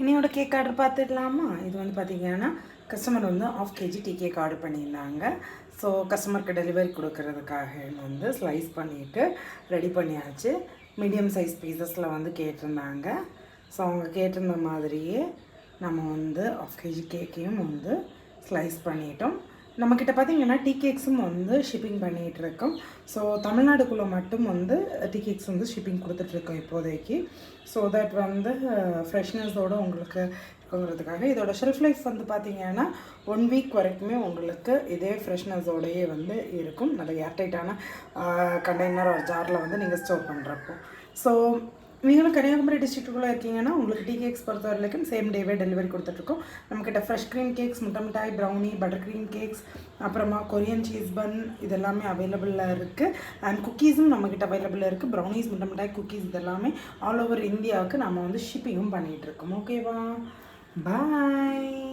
இன்னையோட cake order பார்த்துடலாமா? இது வந்து பார்த்திங்கன்னா கஸ்டமர் வந்து 1/2 kg டீ கேக் ஆர்டர் பண்ணியிருந்தாங்க. ஸோ கஸ்டமருக்கு டெலிவரி கொடுக்கறதுக்காக வந்து ஸ்லைஸ் பண்ணிவிட்டு ரெடி பண்ணியாச்சு. மீடியம் சைஸ் பீசஸில் வந்து கேட்டிருந்தாங்க. ஸோ அவங்க கேட்டிருந்த மாதிரியே நம்ம வந்து 1/2 kg கேக்கையும் வந்து ஸ்லைஸ் பண்ணிட்டோம். நம்மக்கிட்ட பார்த்திங்கன்னா டீ கேக்ஸும் வந்து ஷிப்பிங் பண்ணிகிட்ருக்கோம். ஸோ தமிழ்நாடுக்குள்ளே மட்டும் வந்து டீ கேக்ஸ் வந்து ஷிப்பிங் கொடுத்துட்ருக்கோம் இப்போதைக்கு. ஸோ தட் வந்து ஃப்ரெஷ்னஸோடு உங்களுக்கு இருக்குங்கிறதுக்காக. இதோட ஷெல்ஃப் லைஃப் வந்து பார்த்திங்கன்னா 1 வீக் வரைக்குமே உங்களுக்கு இதே ஃப்ரெஷ்னஸோடையே வந்து இருக்கும். நல்ல ஏர்டைட்டான கண்டெய்னர் ஒரு ஜாரில் வந்து நீங்கள் ஸ்டோர் பண்ணுறப்போ. ஸோ நீங்களும் கன்னியாகுமரி டிஸ்ட்ரிக்ட்டுக்குள்ளே இருக்கீங்கன்னா உங்களுக்கு டீ கேக்ஸ் பொறுத்த வரைக்கும் சேம் டேவே டெலிவரி கொடுத்துட்ருக்கோம். நம்மக்கிட்ட ஃப்ரெஷ் க்ரீம் கேக்ஸ், முட்டை மிட்டாய், ப்ரௌனி, பட்டர் க்ரீம் கேக்ஸ், அப்புறமா கொரியன் சீஸ் பன் இதெல்லாமே அவைலபிளாக இருக்குது. அண்ட் குக்கீஸும் நம்மக்கிட்ட அவைலபிளாக இருக்குது. ப்ரௌனிஸ், முட்டை மிட்டாய், குக்கீஸ் இதெல்லாமே ஆல் ஓவர் இந்தியாவுக்கு நம்ம வந்து ஷிப்பிங்கும் பண்ணிகிட்ருக்கோம். ஓகேவா? பாய்.